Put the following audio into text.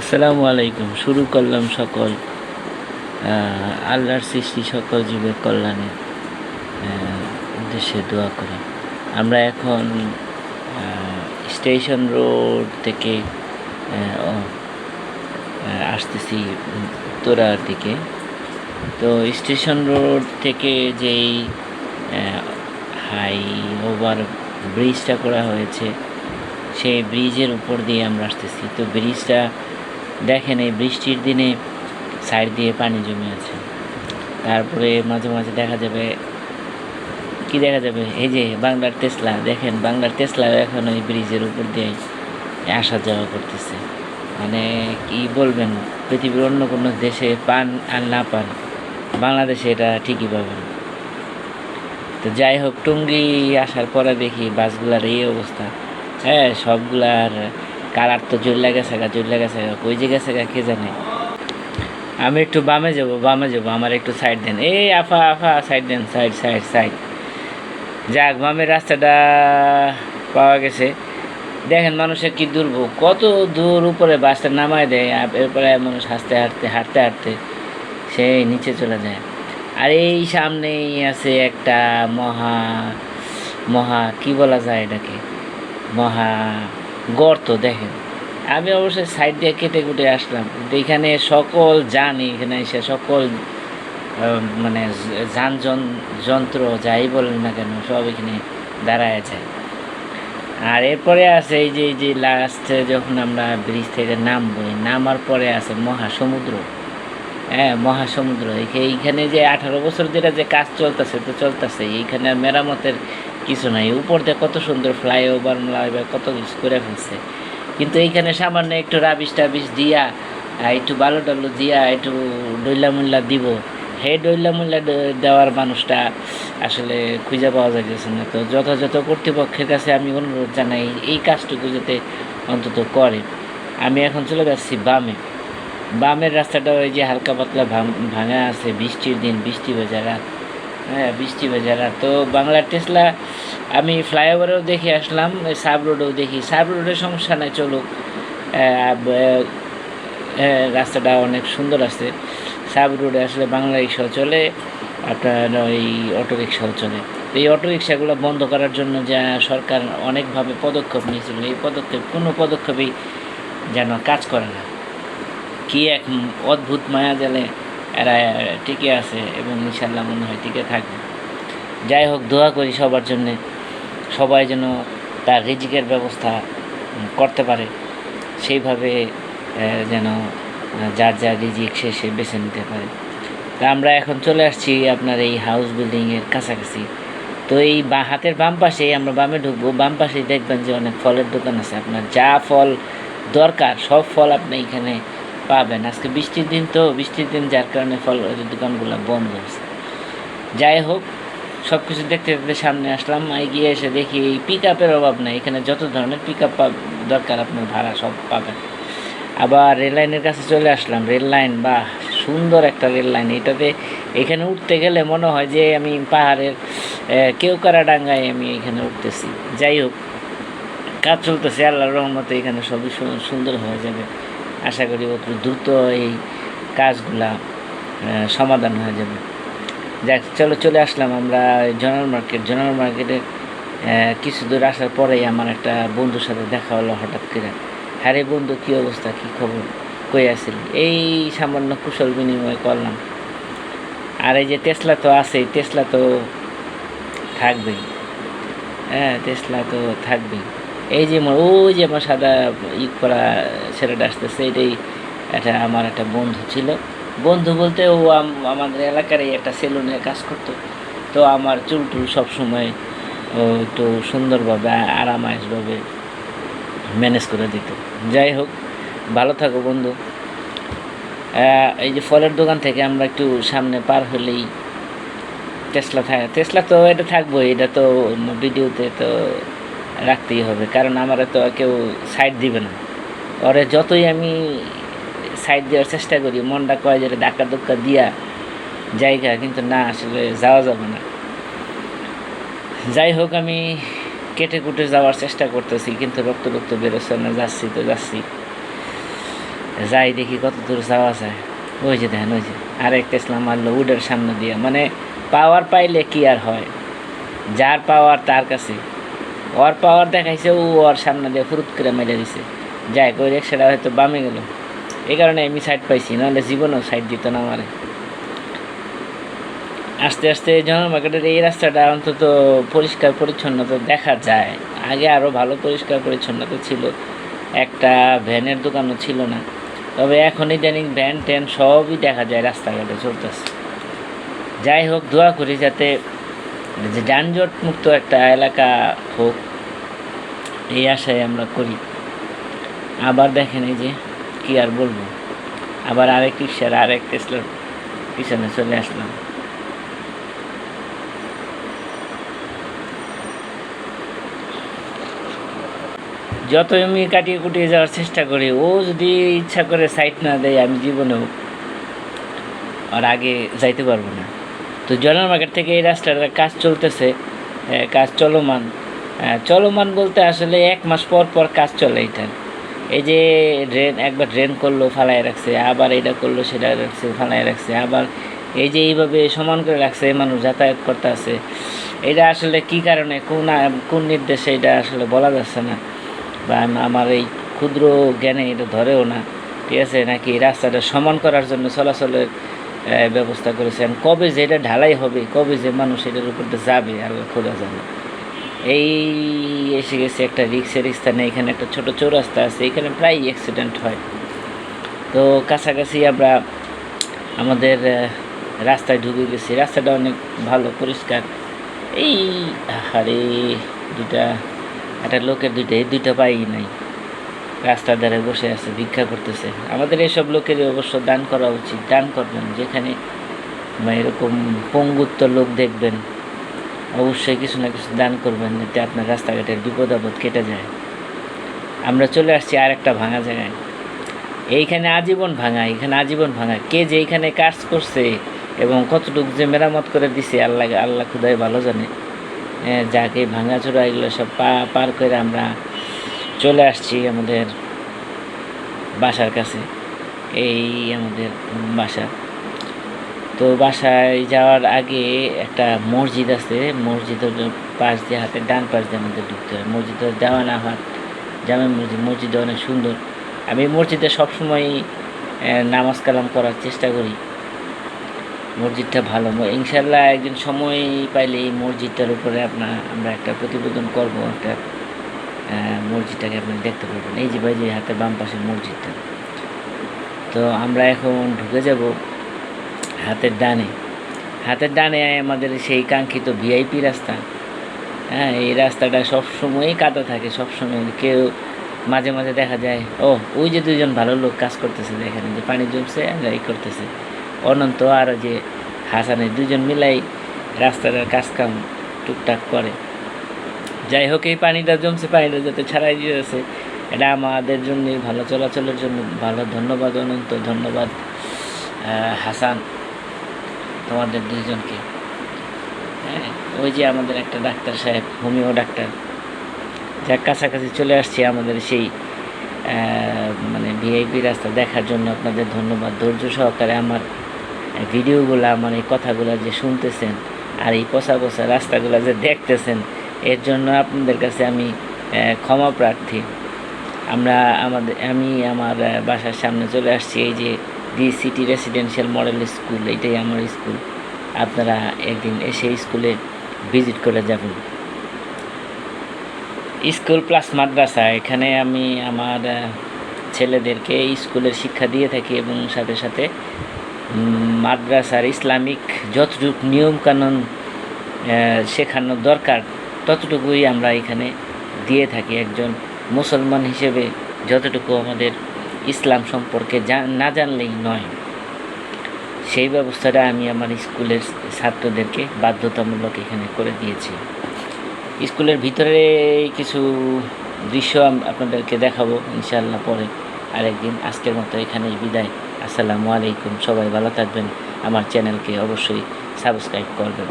আসসালামু আলাইকুম। শুরু করলাম সকল আল্লাহর সৃষ্টি সকল জীবের কল্যাণে উদ্দেশ্যে দোয়া করে আমরা এখন স্টেশন রোড থেকে আসতেছি উত্তরার দিকে। তো স্টেশন রোড থেকে যেই হাই ওভার ব্রিজটা করা হয়েছে সেই ব্রিজের উপর দিয়ে আমরা আসতেছি। তো ব্রিজটা দেখেন, এই বৃষ্টির দিনে সাইড দিয়ে পানি জমে আছে। তারপরে মাঝে মাঝে দেখা যাবে এই যে বাংলার টেসলা, দেখেন বাংলার টেসলা এখন ওই ব্রিজের উপর দিয়ে আসা যাওয়া করতেছে। মানে কি বলবেন, পৃথিবীর অন্য কোনো দেশে পান আর না পান, বাংলাদেশে এটা ঠিকই পাবেন। তো যাই হোক, টুঙ্গি আসার পরে দেখি বাসগুলার এই অবস্থা। হ্যাঁ, সবগুলার কালার তো জ্বলে গেছে কই যে গেছে কে জানে। আমি একটু বামে যাব, আমার একটু সাইড দেন। এই আফা সাইড দেন, সাইড। যাক, বামের রাস্তাটা পাওয়া গেছে। দেখেন মানুষের কি দুর্ভোগ, কত দূর উপরে বাসটা নামায় দেয়, এরপরে মানুষ হাঁটতে সেই নিচে চলে যায়। আর এই সামনেই আছে একটা মহা কি বলা যায় এটাকে, মহা গর্ত। দেখেন, আমি অবশ্যই সাইড দিয়ে কেটে কুটে আসলাম, কিন্তু এখানে সকল এখানে এসে সকল মানে যন্ত্র যাই বলেন না কেন সব এখানে দাঁড়ায় যায়। আর এরপরে আছে এই যে লাস্টে যখন আমরা ব্রিজ থেকে নামার পরে আছে মহাসমুদ্র। হ্যাঁ, মহাসমুদ্র। এইখানে যে 18 বছর যেটা যে কাজ চলতেছে এইখানে মেরামতের কিছু নাই। উপর দিয়ে কত সুন্দর ফ্লাইওভার কত কিছু করে ফেলছে, কিন্তু এইখানে সামান্য একটু রাবিশ টাবিশ দিয়া, একটু বালু টালু দিয়া, একটু ডইলা মুল্লা দিব, হে ডইলা মুল্লা দেওয়ার মানুষটা আসলে খুঁজে পাওয়া যাইতেছে না। তো যথাযথ কর্তৃপক্ষের কাছে আমি অনুরোধ জানাই এই কাজটুকু যাতে অন্তত করে। আমি এখন চলে যাচ্ছি বামের রাস্তাটা ওই যে হালকা পাতলা ভাঙা আছে, বৃষ্টির দিন, বৃষ্টি ভেজা রাত। তো বাংলার টেসলা আমি ফ্লাইওভারেও দেখে আসলাম, সাব রোডেও দেখি। সাব রোডের সমস্যা নাই, চলুক, রাস্তাটা অনেক সুন্দর আছে। সাব রোডে আসলে বাংলা রিক্সাও চলে, আপনার ওই অটো রিক্সাও চলে। তো এই অটো রিক্সাগুলো বন্ধ করার জন্য যা সরকার অনেকভাবে পদক্ষেপ নিয়েছিল, এই কোনো পদক্ষেপই যেন কাজ করে না। কি এক অদ্ভুত মায়া জালে এরা টিকে আছে, এবং ইনশাল্লাহ মনে হয় টিকে থাকবে। যাই হোক, দোয়া করি সবার জন্যে, সবাই যেন তার রিজিকের ব্যবস্থা করতে পারে, সেইভাবে যেন যার রিজিক সে বেছে নিতে পারে। তা আমরা এখন চলে আসছি আপনার এই হাউস বিল্ডিংয়ের কাছাকাছি। তো এই হাতের বাম পাশেই আমরা বামে ঢুকবো, বাম পাশেই দেখবেন যে অনেক ফলের দোকান আছে। আপনার যা ফল দরকার সব ফল আপনি এখানে পাবেন। আজকে বৃষ্টির দিন যার কারণে ফলের দোকানগুলো বন্ধ হয়েছে। যাই হোক, সব কিছু দেখতে সামনে আসলাম। এগিয়ে এসে দেখি এই পিক আপের অভাব নেই, এখানে যত ধরনের পিক আপ দরকার আপনার ভাড়া সব পাবেন। আবার রেল লাইনের কাছে চলে আসলাম। রেল লাইন, বা সুন্দর একটা রেল লাইন। এখানে উঠতে গেলে মনে হয় যে আমি পাহাড়ের কেওকারাডাঙ্গায় আমি এখানে উঠতেছি। যাই হোক, কাজ চলতেছে, আল্লাহর রহমতে এখানে সবই সুন্দর হয়ে যাবে। আশা করি অত দ্রুত এই কাজগুলা সমাধান হয়ে যাবে। যাক, চলে আসলাম আমরা জোনাল মার্কেটে। কিছু দূর আসার পরেই আমার একটা বন্ধুর সাথে দেখা হলো হঠাৎ করে। হ্যাঁ রে বন্ধু, কী অবস্থা, কী খবর, কই আসিল? এই সামান্য কুশল বিনিময় করলাম। আর এই যে টেসলা তো আছেই, টেসলা তো থাকবেই। হ্যাঁ, টেসলা তো থাকবেই। এই যে ওই যে আমার সাদা করা ছেলেটা আসতেছে, এটাই আমার একটা বন্ধু ছিল। বন্ধু বলতে ও আমাদের এলাকারই একটা সেলুনে কাজ করতো। তো আমার চুল সবসময় ও একটু সুন্দরভাবে আরামায়েশভাবে ম্যানেজ করে দিত। যাই হোক, ভালো থাকো বন্ধু। এই যে ফলের দোকান থেকে আমরা একটু সামনে পার হলেই টেসলা তো এটা থাকবোই, এটা তো ভিডিওতে তো রাখতেই হবে, কারণ আমার তো কেউ সাইড দিবে না। ওরে যতই আমি সাইড দেওয়ার চেষ্টা করি, মনটা কয় যে ধাক্কা দিয়া জায়গা, কিন্তু না, আসলে যাওয়া যাবে না। যাই হোক, আমি কেটে কুটে যাওয়ার চেষ্টা করতেছি, কিন্তু রক্ত বেরোচ্ছে না। যাচ্ছি। যাই দেখি কত দূর যাওয়া যায়। ওই যে দেখেন, ওই যে আরেকটা ইসলাম মারলো উডের সামনে দিয়ে। মানে পাওয়ার পাইলে কি আর হয়, যার পাওয়ার তার কাছে। ওর পাওয়ার দেখাইছে, ও ওর সামনে দিয়ে ফুরুত করে মেরে দিছে। যাই ওই রিক্সাটা হয়তো বামে গেল, এই কারণে আমি সাইড পাইছি, নাহলে জীবনেও সাইড দিত না আমারে। আস্তে আস্তে জনগণ মার্কেটের এই রাস্তাটা অন্তত পরিষ্কার পরিচ্ছন্নতা দেখা যায়। আগে আরও ভালো পরিষ্কার পরিচ্ছন্নতা ছিল, একটা ভ্যানের দোকানও ছিল না। তবে এখন ইদানিং ভ্যান ট্যান সবই দেখা যায় রাস্তাঘাটে চলতেছে। যাই হোক, দোয়া করি যাতে যে যানজট মুক্ত একটা এলাকা হোক, এই আশায় আমরা করি। আবার দেখেন এই যে কি আর বলবো, আবার আরেক রিক্সার আরেক টেসলার পিছনে চলে আসলাম। যত আমি কাটিয়ে কুটিয়ে যাওয়ার চেষ্টা করি, ও যদি ইচ্ছা করে সাইড না দেয়, আমি জীবনেও আর আগে যাইতে পারবো না। তো জয়নাল মার্কেট থেকে এই রাস্তার কাজ চলতেছে, কাজ চলমান। চলমান বলতে আসলে 1 মাস পর পর কাজ চলে এটার। এই যে ড্রেন, একবার ড্রেন করলো ফালায় রাখছে, আবার এটা করলো সেটা রাখছে ফালায় রাখছে, আবার এই যে এইভাবে সমান করে রাখছে, মানুষ যাতায়াত করতে আছে। এটা আসলে কি কারণে, কোন নির্দেশে, এটা আসলে বলা যাচ্ছে না, বা আমার এই ক্ষুদ্র জ্ঞানে এটা ধরেও না। ঠিক আছে, নাকি রাস্তাটা সমান করার জন্য চলাচলের ব্যবস্থা করেছেন। কবে যে এটা ঢালাই হবে, কবে যে মানুষ এটার উপর যাবে, আল্লাহ খোদা জানে। এই এসে গেছে একটা রিক্সের স্থানে। এখানে একটা ছোট চৌরাস্তা আছে, এখানে প্রায় অ্যাক্সিডেন্ট হয়। তো কাছাকাছি আমরা আমাদের রাস্তায় ঢুকে গেছি। রাস্তাটা অনেক ভালো, পরিষ্কার। এই আরে দুইটা, একটা লোকের দুইটা পাই নাই, রাস্তার ধারে বসে আছে, ভিক্ষা করতেছে। আমাদের এসব লোকের অবশ্য দান করা উচিত। দান করবেন যেখানে এরকম পঙ্গুত্ব লোক দেখবেন, অবশ্যই কিছু না কিছু দান করবেন, যাতে আপনার রাস্তাঘাটের বিপদ আপদ কেটে যায়। আমরা চলে আসছি আর একটা ভাঙা জায়গায়। এইখানে আজীবন ভাঙা, এখানে আজীবন ভাঙা। কে যে এইখানে কাজ করছে এবং কতটুকু যে মেরামত করে দিছে, আল্লাহ খুদাই ভালো জানে। যাকে ভাঙাচোরা এগুলো সব পার করে আমরা চলে আসছি আমাদের বাসার কাছে। এই আমাদের বাসা। তো বাসায় যাওয়ার আগে একটা মসজিদ আছে, মসজিদের পাশ দিয়ে, হাতের ডান পাশ দিয়ে আমাদের ঢুকতে হয়। মসজিদের দেওয়ানা হাত জামে মসজিদ, মসজিদটা অনেক সুন্দর। আমি মসজিদে সবসময় নামাজ কালাম করার চেষ্টা করি। মসজিদটা ভালো, ইনশাল্লাহ একদিন সময় পাইলে এই মসজিদটার উপরে আমরা একটা প্রতিবেদন করব। একটা মসজিদটাকে আপনি দেখতে পারবেন। এই যে ভাই, যে হাতে বাম পাশের মসজিদটা। তো আমরা এখন ঢুকে যাব হাতের ডানে। হাতের ডানে আমাদের সেই কাঙ্ক্ষিত ভিআইপি রাস্তা। হ্যাঁ, এই রাস্তাটা সবসময়ই কাদা থাকে, সবসময়। কেউ মাঝে মাঝে দেখা যায়, ও ওই যে দুইজন ভালো লোক কাজ করতেছে, দেখেন যে পানি জমছে, এই করতেছে। অনন্ত আর যে হাসানের, দুজন মিলাই রাস্তাটার কাজকাম টুকটাক করে। যাই হোক, এই পানিটা জমছে, পানিটা যাতে ছাড়াই দিয়েছে, এটা আমাদের জন্য ভালো, চলাচলের জন্য ভালো। ধন্যবাদ অনন্ত, ধন্যবাদ হাসান, তোমাদের দুইজনকে। হ্যাঁ, ওই যে আমাদের একটা ডাক্তার সাহেব, হোমিও ডাক্তার, যার কাছাকাছি চলে আসছি আমাদের সেই মানে ভিআইপি রাস্তা দেখার জন্য। আপনাদের ধন্যবাদ, ধৈর্য সহকারে আমার ভিডিওগুলো, আমার এই কথাগুলো যে শুনতেছেন, আর এই পচা পচা রাস্তাগুলো যে দেখতেছেন, এর জন্য আপনাদের কাছে আমি ক্ষমা প্রার্থী। আমি আমার বাসার সামনে চলে আসছি। এই যে the city residential model school, এইটাই আমার স্কুল। আপনারা একদিন এসে স্কুলে ভিজিট করে যাবেন। স্কুল প্লাস মাদ্রাসা, এখানে আমি আমার ছেলেদেরকে স্কুলের শিক্ষা দিয়ে থাকি, এবং সাথে সাথে মাদ্রাসার ইসলামিক যতটুকু নিয়মকানুন শেখানো দরকার ততটুকুই আমরা এখানে দিয়ে থাকি। একজন মুসলমান হিসেবে যতটুকু আমাদের ইসলাম সম্পর্কে না জানলেই নয়, সেই ব্যবস্থাটা আমি আমার স্কুলের ছাত্রদেরকে বাধ্যতামূলক এখানে করে দিয়েছি। স্কুলের ভিতরে কিছু দৃশ্য আপনাদেরকে দেখাবো ইনশাআল্লাহ পরে আরেকদিন। আজকের মতো এখানেই বিদায়। আসসালামু আলাইকুম। সবাই ভালো থাকবেন। আমার চ্যানেলকে অবশ্যই সাবস্ক্রাইব করবেন।